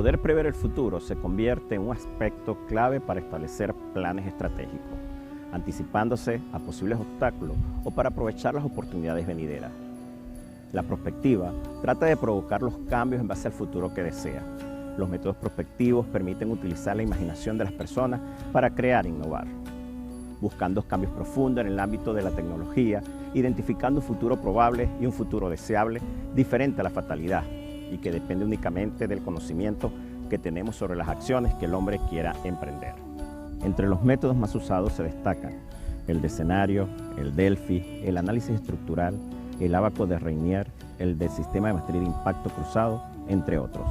Poder prever el futuro se convierte en un aspecto clave para establecer planes estratégicos, anticipándose a posibles obstáculos o para aprovechar las oportunidades venideras. La prospectiva trata de provocar los cambios en base al futuro que desea. Los métodos prospectivos permiten utilizar la imaginación de las personas para crear e innovar, buscando cambios profundos en el ámbito de la tecnología, identificando un futuro probable y un futuro deseable diferente a la fatalidad y que depende únicamente del conocimiento que tenemos sobre las acciones que el hombre quiera emprender. Entre los métodos más usados se destacan el de escenario, el Delphi, el análisis estructural, el ábaco de Raynier, el del sistema de matriz de impacto cruzado, entre otros.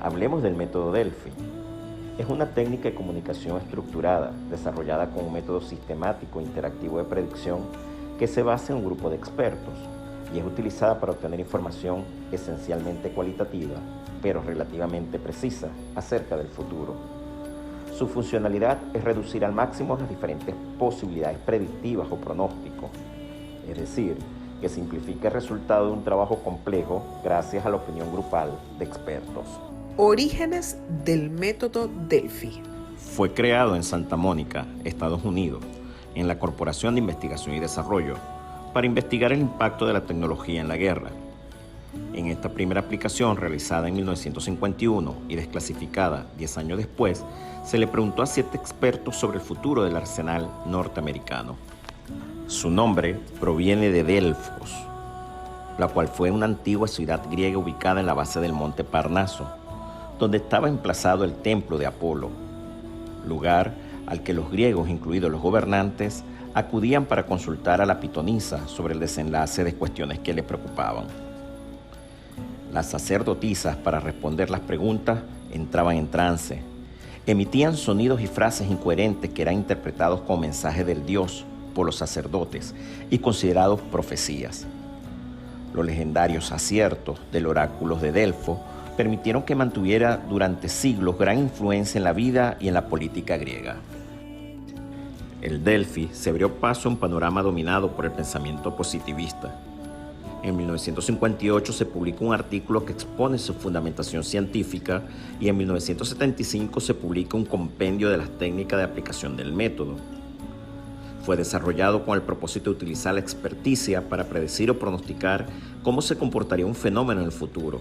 Hablemos del método Delphi. Es una técnica de comunicación estructurada, desarrollada con un método sistemático e interactivo de predicción que se basa en un grupo de expertos y es utilizada para obtener información esencialmente cualitativa, pero relativamente precisa acerca del futuro. Su funcionalidad es reducir al máximo las diferentes posibilidades predictivas o pronósticos, es decir, que simplifica el resultado de un trabajo complejo gracias a la opinión grupal de expertos. Orígenes del método Delphi. Fue creado en Santa Mónica, Estados Unidos, en la Corporación de Investigación y Desarrollo, para investigar el impacto de la tecnología en la guerra. En esta primera aplicación, realizada en 1951 y desclasificada 10 años después, se le preguntó a 7 expertos sobre el futuro del arsenal norteamericano. Su nombre proviene de Delfos, la cual fue una antigua ciudad griega ubicada en la base del monte Parnaso, donde estaba emplazado el templo de Apolo, lugar al que los griegos, incluidos los gobernantes, acudían para consultar a la pitonisa sobre el desenlace de cuestiones que le preocupaban. Las sacerdotisas, para responder las preguntas, entraban en trance, emitían sonidos y frases incoherentes que eran interpretados como mensajes del dios por los sacerdotes y considerados profecías. Los legendarios aciertos del oráculo de Delfos permitieron que mantuviera durante siglos gran influencia en la vida y en la política griega. El Delphi se abrió paso a un panorama dominado por el pensamiento positivista. En 1958 se publicó un artículo que expone su fundamentación científica y en 1975 se publica un compendio de las técnicas de aplicación del método. Fue desarrollado con el propósito de utilizar la experticia para predecir o pronosticar cómo se comportaría un fenómeno en el futuro,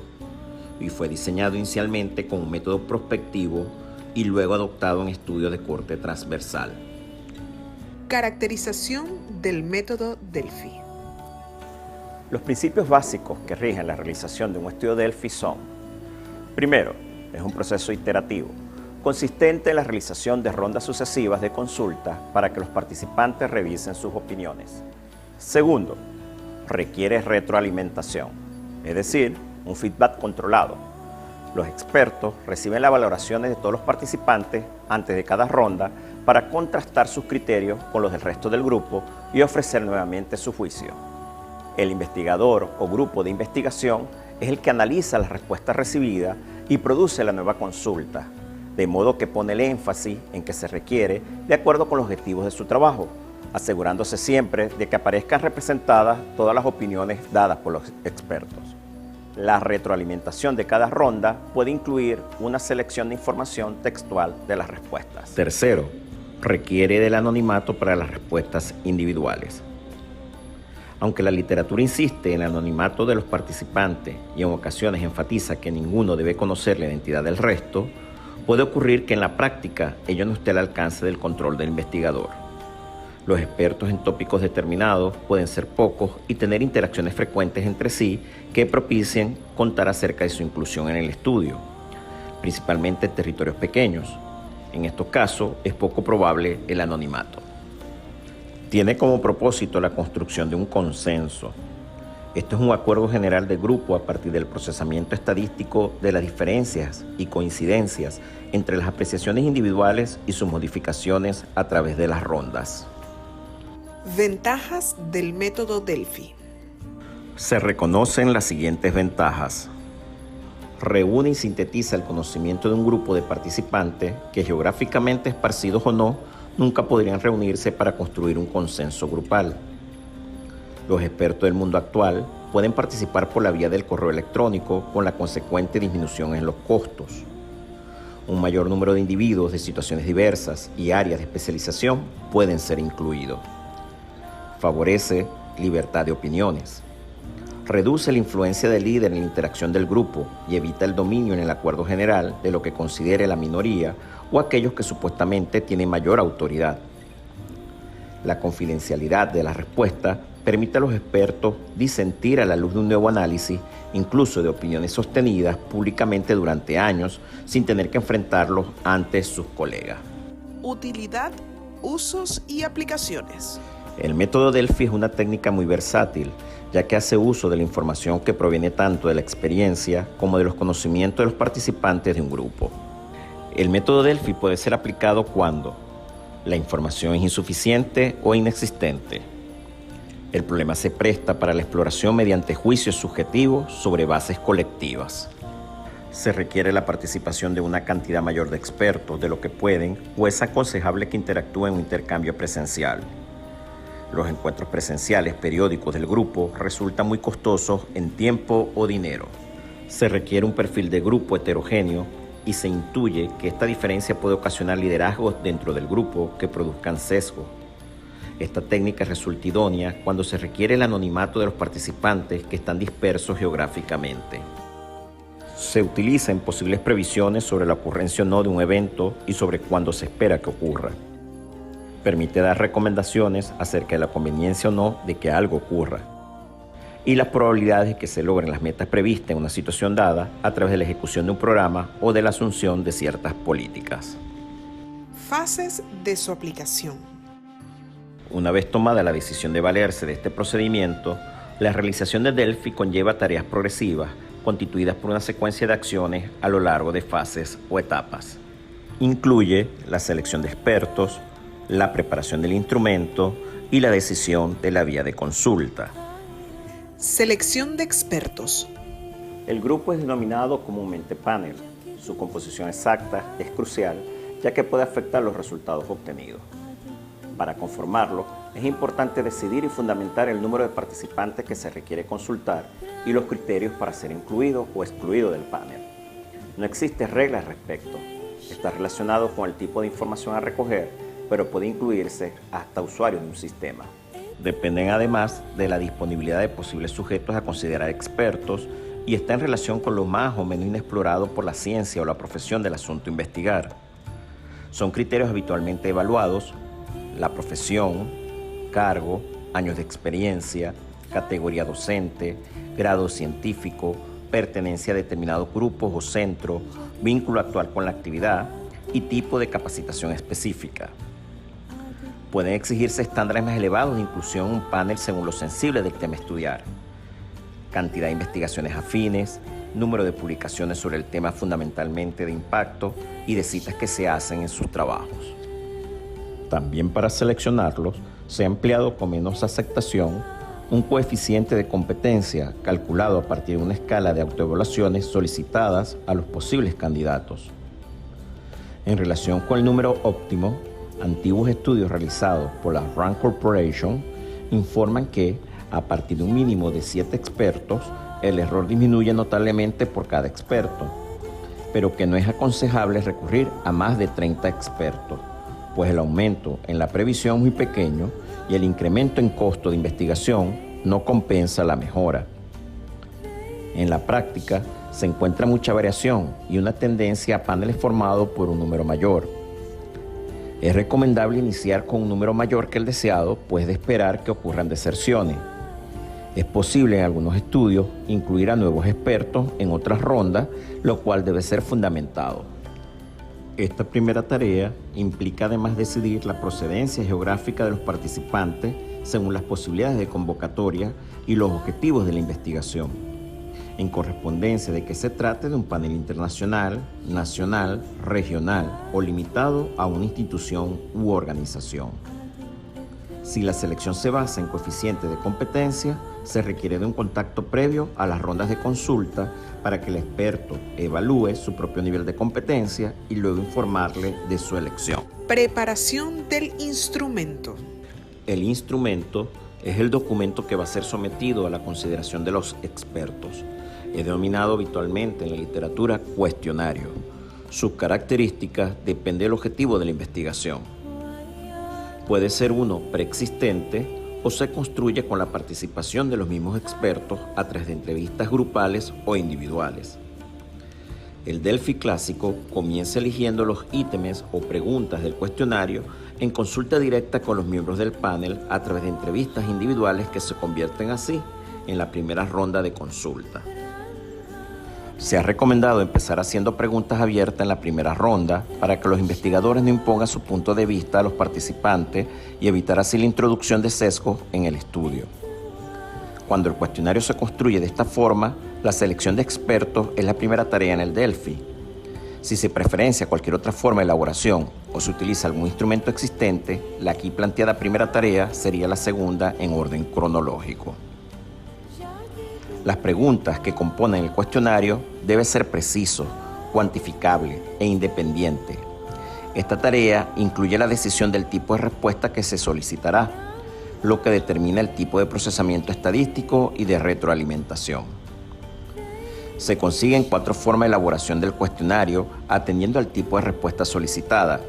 y fue diseñado inicialmente con un método prospectivo y luego adoptado en estudios de corte transversal. Caracterización del método Delphi. Los principios básicos que rigen la realización de un estudio Delphi son: primero, es un proceso iterativo, consistente en la realización de rondas sucesivas de consulta para que los participantes revisen sus opiniones. Segundo, requiere retroalimentación, es decir, un feedback controlado. Los expertos reciben las valoraciones de todos los participantes antes de cada ronda para contrastar sus criterios con los del resto del grupo y ofrecer nuevamente su juicio. El investigador o grupo de investigación es el que analiza las respuestas recibidas y produce la nueva consulta, de modo que pone el énfasis en que se requiere de acuerdo con los objetivos de su trabajo, asegurándose siempre de que aparezcan representadas todas las opiniones dadas por los expertos. La retroalimentación de cada ronda puede incluir una selección de información textual de las respuestas. Tercero, requiere del anonimato para las respuestas individuales. Aunque la literatura insiste en el anonimato de los participantes y en ocasiones enfatiza que ninguno debe conocer la identidad del resto, puede ocurrir que en la práctica ello no esté al alcance del control del investigador. Los expertos en tópicos determinados pueden ser pocos y tener interacciones frecuentes entre sí que propicien contar acerca de su inclusión en el estudio, principalmente en territorios pequeños. En estos casos es poco probable el anonimato. Tiene como propósito la construcción de un consenso. Esto es un acuerdo general de grupo a partir del procesamiento estadístico de las diferencias y coincidencias entre las apreciaciones individuales y sus modificaciones a través de las rondas. Ventajas del método Delphi. Se reconocen las siguientes ventajas. Reúne y sintetiza el conocimiento de un grupo de participantes que, geográficamente esparcidos o no, nunca podrían reunirse para construir un consenso grupal. Los expertos del mundo actual pueden participar por la vía del correo electrónico con la consecuente disminución en los costos. Un mayor número de individuos de situaciones diversas y áreas de especialización pueden ser incluidos. Favorece libertad de opiniones. Reduce la influencia del líder en la interacción del grupo y evita el dominio en el acuerdo general de lo que considere la minoría o aquellos que supuestamente tienen mayor autoridad. La confidencialidad de la respuesta permite a los expertos disentir a la luz de un nuevo análisis, incluso de opiniones sostenidas públicamente durante años, sin tener que enfrentarlos ante sus colegas. Utilidad, usos y aplicaciones. El método Delphi es una técnica muy versátil, ya que hace uso de la información que proviene tanto de la experiencia como de los conocimientos de los participantes de un grupo. El método Delphi puede ser aplicado cuando la información es insuficiente o inexistente. El problema se presta para la exploración mediante juicios subjetivos sobre bases colectivas. Se requiere la participación de una cantidad mayor de expertos de lo que pueden o es aconsejable que interactúen en un intercambio presencial. Los encuentros presenciales periódicos del grupo resultan muy costosos en tiempo o dinero. Se requiere un perfil de grupo heterogéneo y se intuye que esta diferencia puede ocasionar liderazgos dentro del grupo que produzcan sesgo. Esta técnica resulta idónea cuando se requiere el anonimato de los participantes que están dispersos geográficamente. Se utiliza en posibles previsiones sobre la ocurrencia o no de un evento y sobre cuándo se espera que ocurra. Permite dar recomendaciones acerca de la conveniencia o no de que algo ocurra y las probabilidades de que se logren las metas previstas en una situación dada a través de la ejecución de un programa o de la asunción de ciertas políticas. Fases de su aplicación. Una vez tomada la decisión de valerse de este procedimiento, la realización de Delphi conlleva tareas progresivas constituidas por una secuencia de acciones a lo largo de fases o etapas. Incluye la selección de expertos, la preparación del instrumento y la decisión de la vía de consulta. Selección de expertos. El grupo es denominado comúnmente panel. Su composición exacta es crucial, ya que puede afectar los resultados obtenidos. Para conformarlo, es importante decidir y fundamentar el número de participantes que se requiere consultar y los criterios para ser incluido o excluido del panel. No existen reglas al respecto. Está relacionado con el tipo de información a recoger, pero puede incluirse hasta usuarios de un sistema. Dependen además de la disponibilidad de posibles sujetos a considerar expertos y está en relación con lo más o menos inexplorado por la ciencia o la profesión del asunto a investigar. Son criterios habitualmente evaluados: la profesión, cargo, años de experiencia, categoría docente, grado científico, pertenencia a determinados grupos o centro, vínculo actual con la actividad y tipo de capacitación específica. Pueden exigirse estándares más elevados de inclusión en un panel según lo sensible del tema a estudiar. Cantidad de investigaciones afines, número de publicaciones sobre el tema fundamentalmente de impacto y de citas que se hacen en sus trabajos. También para seleccionarlos se ha empleado con menos aceptación un coeficiente de competencia calculado a partir de una escala de autoevaluaciones solicitadas a los posibles candidatos. En relación con el número óptimo, antiguos estudios realizados por la RAND Corporation informan que, a partir de un mínimo de 7 expertos, el error disminuye notablemente por cada experto, pero que no es aconsejable recurrir a más de 30 expertos, pues el aumento en la previsión es muy pequeño y el incremento en costo de investigación no compensa la mejora. En la práctica, se encuentra mucha variación y una tendencia a paneles formados por un número mayor. Es recomendable iniciar con un número mayor que el deseado, pues de esperar que ocurran deserciones. Es posible en algunos estudios incluir a nuevos expertos en otras rondas, lo cual debe ser fundamentado. Esta primera tarea implica además decidir la procedencia geográfica de los participantes según las posibilidades de convocatoria y los objetivos de la investigación, en correspondencia de que se trate de un panel internacional, nacional, regional o limitado a una institución u organización. Si la selección se basa en coeficientes de competencia, se requiere de un contacto previo a las rondas de consulta para que el experto evalúe su propio nivel de competencia y luego informarle de su elección. Preparación del instrumento. El instrumento Es el documento que va a ser sometido a la consideración de los expertos. Es denominado habitualmente en la literatura cuestionario. Sus características dependen del objetivo de la investigación. Puede ser uno preexistente o se construye con la participación de los mismos expertos a través de entrevistas grupales o individuales. El Delphi clásico comienza eligiendo los ítems o preguntas del cuestionario en consulta directa con los miembros del panel a través de entrevistas individuales que se convierten así en la primera ronda de consulta. Se ha recomendado empezar haciendo preguntas abiertas en la primera ronda para que los investigadores no impongan su punto de vista a los participantes y evitar así la introducción de sesgos en el estudio. Cuando el cuestionario se construye de esta forma, la selección de expertos es la primera tarea en el Delphi. Si se preferencia cualquier otra forma de elaboración o se utiliza algún instrumento existente, la aquí planteada primera tarea sería la segunda en orden cronológico. Las preguntas que componen el cuestionario deben ser precisos, cuantificables e independientes. Esta tarea incluye la decisión del tipo de respuesta que se solicitará, lo que determina el tipo de procesamiento estadístico y de retroalimentación. Se consiguen 4 formas de elaboración del cuestionario atendiendo al tipo de respuesta solicitada: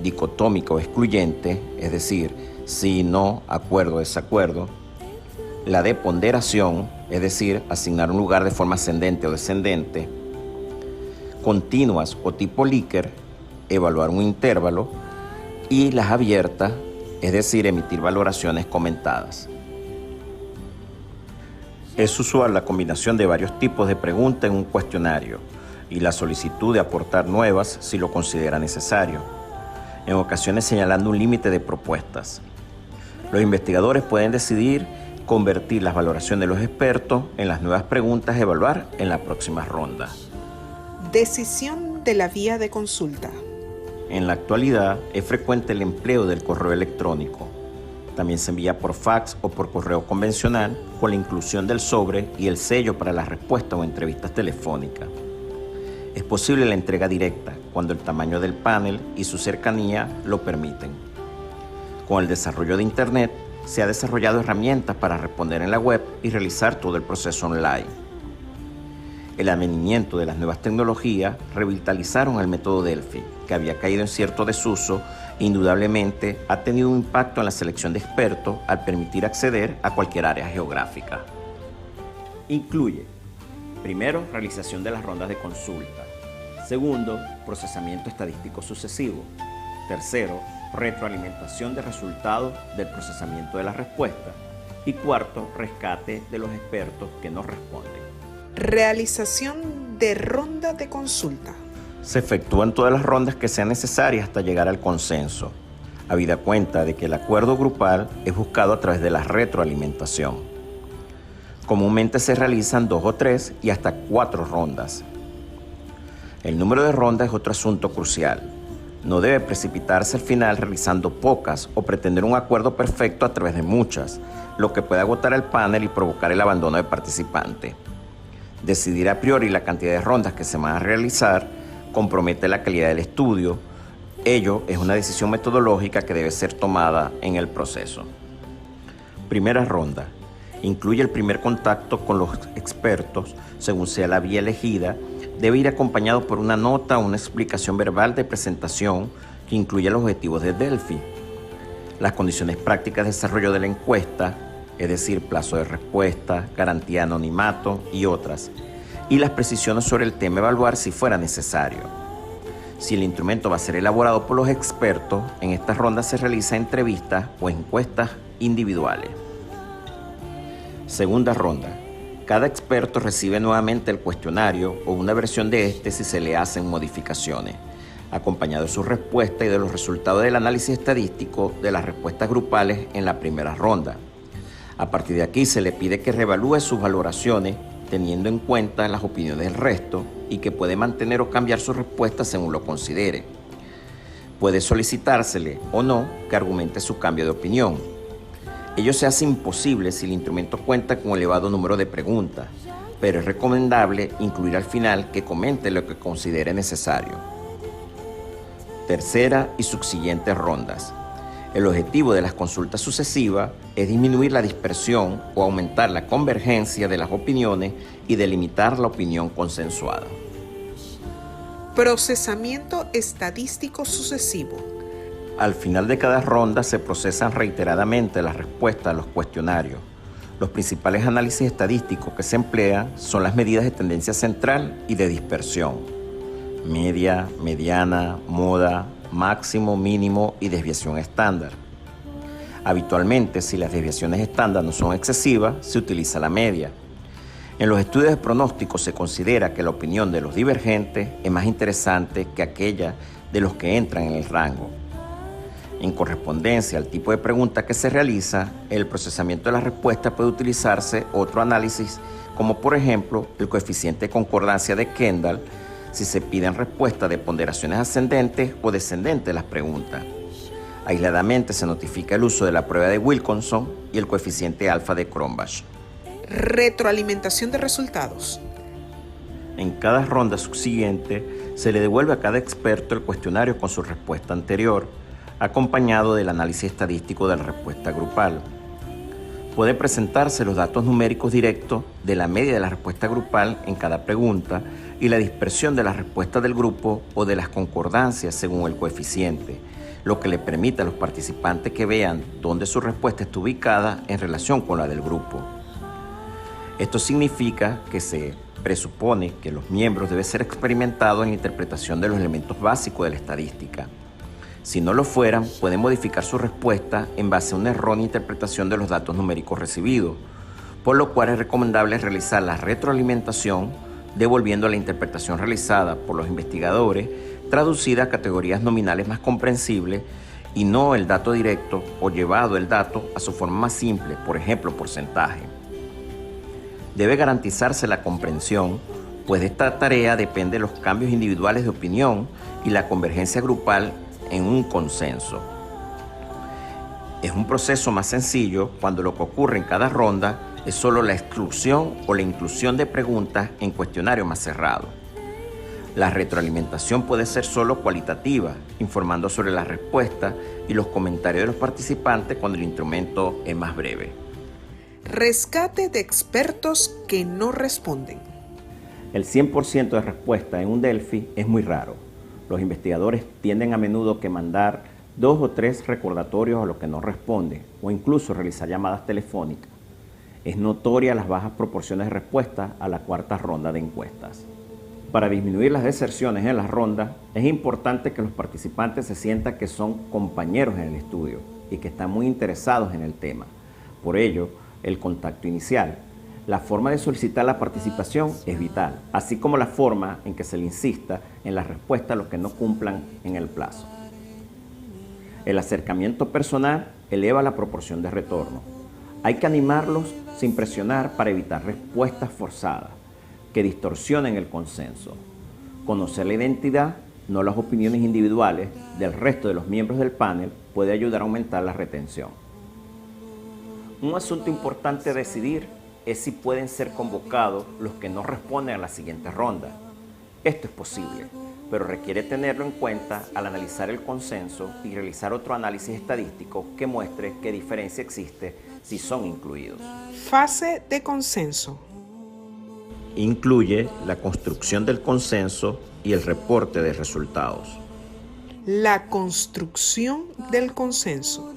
dicotómica o excluyente, es decir, sí, no, acuerdo, desacuerdo; la de ponderación, es decir, asignar un lugar de forma ascendente o descendente; continuas o tipo Likert, evaluar un intervalo; y las abiertas, es decir, emitir valoraciones comentadas. Es usual la combinación de varios tipos de preguntas en un cuestionario y la solicitud de aportar nuevas si lo considera necesario, en ocasiones señalando un límite de propuestas. Los investigadores pueden decidir convertir las valoraciones de los expertos en las nuevas preguntas a evaluar en la próxima ronda. Decisión de la vía de consulta. En la actualidad es frecuente el empleo del correo electrónico. También se envía por fax o por correo convencional con la inclusión del sobre y el sello para las respuestas o entrevistas telefónicas. Es posible la entrega directa cuando el tamaño del panel y su cercanía lo permiten. Con el desarrollo de Internet, se ha desarrollado herramientas para responder en la web y realizar todo el proceso online. El advenimiento de las nuevas tecnologías revitalizaron el método Delphi, que había caído en cierto desuso e indudablemente ha tenido un impacto en la selección de expertos al permitir acceder a cualquier área geográfica. Incluye, primero, realización de las rondas de consulta; segundo, procesamiento estadístico sucesivo; tercero, retroalimentación de resultados del procesamiento de las respuestas; y cuarto, rescate de los expertos que no responden. Realización de ronda de consulta. Se efectúan todas las rondas que sean necesarias hasta llegar al consenso, habida cuenta de que el acuerdo grupal es buscado a través de la retroalimentación. Comúnmente se realizan 2 o 3 y hasta 4 rondas. El número de rondas es otro asunto crucial. No debe precipitarse al final realizando pocas o pretender un acuerdo perfecto a través de muchas, lo que puede agotar el panel y provocar el abandono de participantes. Decidir a priori la cantidad de rondas que se van a realizar compromete la calidad del estudio. Ello es una decisión metodológica que debe ser tomada en el proceso. Primera ronda. Incluye el primer contacto con los expertos, según sea la vía elegida. Debe ir acompañado por una nota o una explicación verbal de presentación que incluya los objetivos de Delphi, las condiciones prácticas de desarrollo de la encuesta, es decir, plazo de respuesta, garantía de anonimato y otras, y las precisiones sobre el tema a evaluar si fuera necesario. Si el instrumento va a ser elaborado por los expertos, en estas rondas se realizan entrevistas o encuestas individuales. Segunda ronda. Cada experto recibe nuevamente el cuestionario o una versión de este si se le hacen modificaciones, acompañado de su respuesta y de los resultados del análisis estadístico de las respuestas grupales en la primera ronda. A partir de aquí se le pide que reevalúe sus valoraciones teniendo en cuenta las opiniones del resto y que puede mantener o cambiar su respuesta según lo considere. Puede solicitársele o no que argumente su cambio de opinión. Ello se hace imposible si el instrumento cuenta con un elevado número de preguntas, pero es recomendable incluir al final que comente lo que considere necesario. Tercera y subsiguientes rondas. El objetivo de las consultas sucesivas es disminuir la dispersión o aumentar la convergencia de las opiniones y delimitar la opinión consensuada. Procesamiento estadístico sucesivo. Al final de cada ronda se procesan reiteradamente las respuestas a los cuestionarios. Los principales análisis estadísticos que se emplean son las medidas de tendencia central y de dispersión: media, mediana, moda, máximo, mínimo y desviación estándar. Habitualmente, si las desviaciones estándar no son excesivas, se utiliza la media. En los estudios de pronóstico se considera que la opinión de los divergentes es más interesante que aquella de los que entran en el rango. En correspondencia al tipo de pregunta que se realiza, el procesamiento de la respuesta puede utilizarse otro análisis, como por ejemplo el coeficiente de concordancia de Kendall, si se piden respuestas de ponderaciones ascendentes o descendentes de las preguntas. Aisladamente se notifica el uso de la prueba de Wilkinson y el coeficiente alfa de Cronbach. Retroalimentación de resultados. En cada ronda subsiguiente se le devuelve a cada experto el cuestionario con su respuesta anterior, acompañado del análisis estadístico de la respuesta grupal. Puede presentarse los datos numéricos directos de la media de la respuesta grupal en cada pregunta y la dispersión de las respuestas del grupo o de las concordancias según el coeficiente, lo que le permite a los participantes que vean dónde su respuesta está ubicada en relación con la del grupo. Esto significa que se presupone que los miembros deben ser experimentados en la interpretación de los elementos básicos de la estadística. Si no lo fueran, pueden modificar su respuesta en base a una errónea interpretación de los datos numéricos recibidos, por lo cual es recomendable realizar la retroalimentación devolviendo la interpretación realizada por los investigadores traducida a categorías nominales más comprensibles y no el dato directo o llevado el dato a su forma más simple, por ejemplo, porcentaje. Debe garantizarse la comprensión, pues de esta tarea depende de los cambios individuales de opinión y la convergencia grupal en un consenso. Es un proceso más sencillo cuando lo que ocurre en cada ronda es solo la exclusión o la inclusión de preguntas en cuestionarios más cerrados. La retroalimentación puede ser solo cualitativa, informando sobre la respuesta y los comentarios de los participantes cuando el instrumento es más breve. Rescate de expertos que no responden. El 100% de respuesta en un Delphi es muy raro. Los investigadores tienden a menudo que mandar 2 o 3 recordatorios a los que no responden o incluso realizar llamadas telefónicas. Es notoria las bajas proporciones de respuesta a la cuarta ronda de encuestas. Para disminuir las deserciones en las rondas, es importante que los participantes se sientan que son compañeros en el estudio y que están muy interesados en el tema. Por ello, el contacto inicial, la forma de solicitar la participación es vital, así como la forma en que se le insista en la respuesta a los que no cumplan en el plazo. El acercamiento personal eleva la proporción de retorno. Hay que animarlos sin presionar para evitar respuestas forzadas que distorsionen el consenso. Conocer la identidad, no las opiniones individuales, del resto de los miembros del panel puede ayudar a aumentar la retención. Un asunto importante a decidir es si pueden ser convocados los que no responden a la siguiente ronda. Esto es posible, pero requiere tenerlo en cuenta al analizar el consenso y realizar otro análisis estadístico que muestre qué diferencia existe si son incluidos. Fase de consenso. Incluye la construcción del consenso y el reporte de resultados. La construcción del consenso.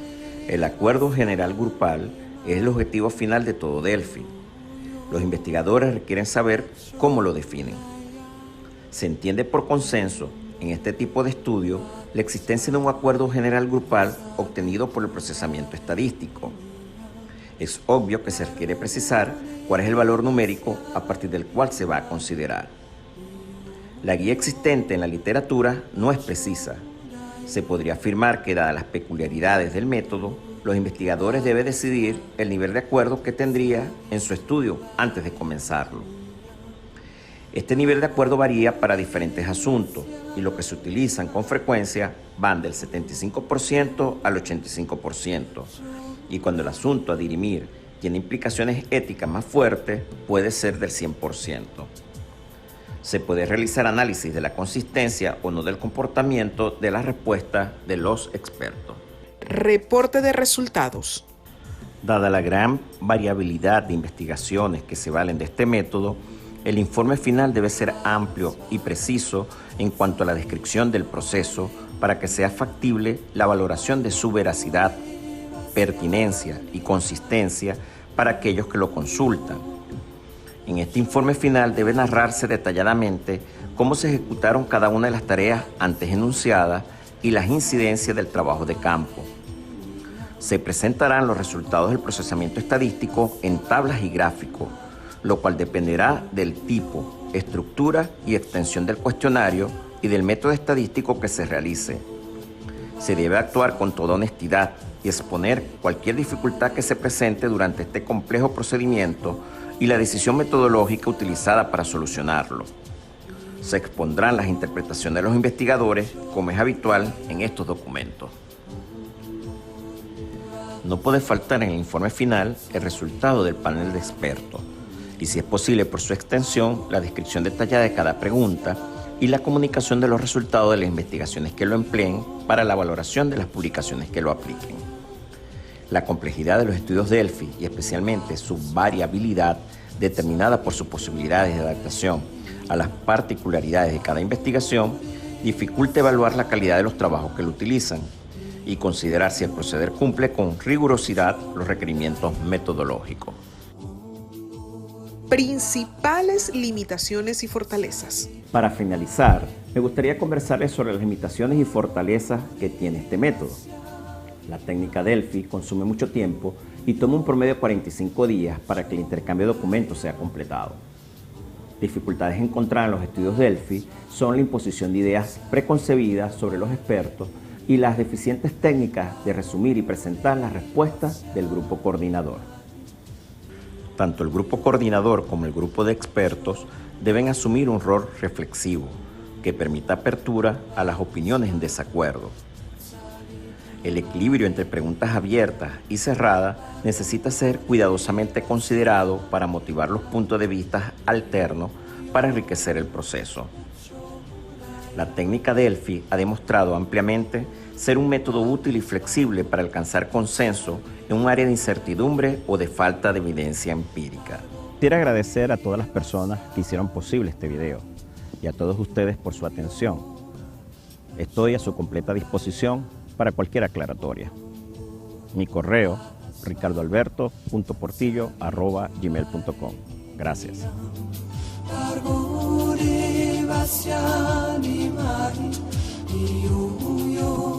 El acuerdo general grupal es el objetivo final de todo Delphi. Los investigadores requieren saber cómo lo definen. Se entiende por consenso, en este tipo de estudio, la existencia de un acuerdo general grupal obtenido por el procesamiento estadístico. Es obvio que se requiere precisar cuál es el valor numérico a partir del cual se va a considerar. La guía existente en la literatura no es precisa. Se podría afirmar que, dadas las peculiaridades del método, los investigadores deben decidir el nivel de acuerdo que tendría en su estudio antes de comenzarlo. Este nivel de acuerdo varía para diferentes asuntos y los que se utilizan con frecuencia van del 75% al 85%. Y cuando el asunto a dirimir tiene implicaciones éticas más fuertes, puede ser del 100%. Se puede realizar análisis de la consistencia o no del comportamiento de la respuesta de los expertos. Reporte de resultados. Dada la gran variabilidad de investigaciones que se valen de este método, el informe final debe ser amplio y preciso en cuanto a la descripción del proceso para que sea factible la valoración de su veracidad, pertinencia y consistencia para aquellos que lo consultan. En este informe final debe narrarse detalladamente cómo se ejecutaron cada una de las tareas antes enunciadas y las incidencias del trabajo de campo. Se presentarán los resultados del procesamiento estadístico en tablas y gráficos, lo cual dependerá del tipo, estructura y extensión del cuestionario y del método estadístico que se realice. Se debe actuar con toda honestidad y exponer cualquier dificultad que se presente durante este complejo procedimiento y la decisión metodológica utilizada para solucionarlo. Se expondrán las interpretaciones de los investigadores, como es habitual en estos documentos. No puede faltar en el informe final el resultado del panel de expertos y, si es posible por su extensión, la descripción detallada de cada pregunta y la comunicación de los resultados de las investigaciones que lo empleen para la valoración de las publicaciones que lo apliquen. La complejidad de los estudios Delphi y especialmente su variabilidad determinada por sus posibilidades de adaptación a las particularidades de cada investigación dificulta evaluar la calidad de los trabajos que lo utilizan y considerar si el proceder cumple con rigurosidad los requerimientos metodológicos. Principales limitaciones y fortalezas. Para finalizar, me gustaría conversarles sobre las limitaciones y fortalezas que tiene este método. La técnica Delphi consume mucho tiempo y toma un promedio de 45 días para que el intercambio de documentos sea completado. Dificultades encontradas en los estudios Delphi son la imposición de ideas preconcebidas sobre los expertos y las deficientes técnicas de resumir y presentar las respuestas del grupo coordinador. Tanto el grupo coordinador como el grupo de expertos deben asumir un rol reflexivo que permita apertura a las opiniones en desacuerdo. El equilibrio entre preguntas abiertas y cerradas necesita ser cuidadosamente considerado para motivar los puntos de vista alternos para enriquecer el proceso. La técnica Delphi ha demostrado ampliamente ser un método útil y flexible para alcanzar consenso en un área de incertidumbre o de falta de evidencia empírica. Quiero agradecer a todas las personas que hicieron posible este video y a todos ustedes por su atención. Estoy a su completa disposición para cualquier aclaratoria. Mi correo, ricardoalberto.portillo@gmail.com. Gracias. Io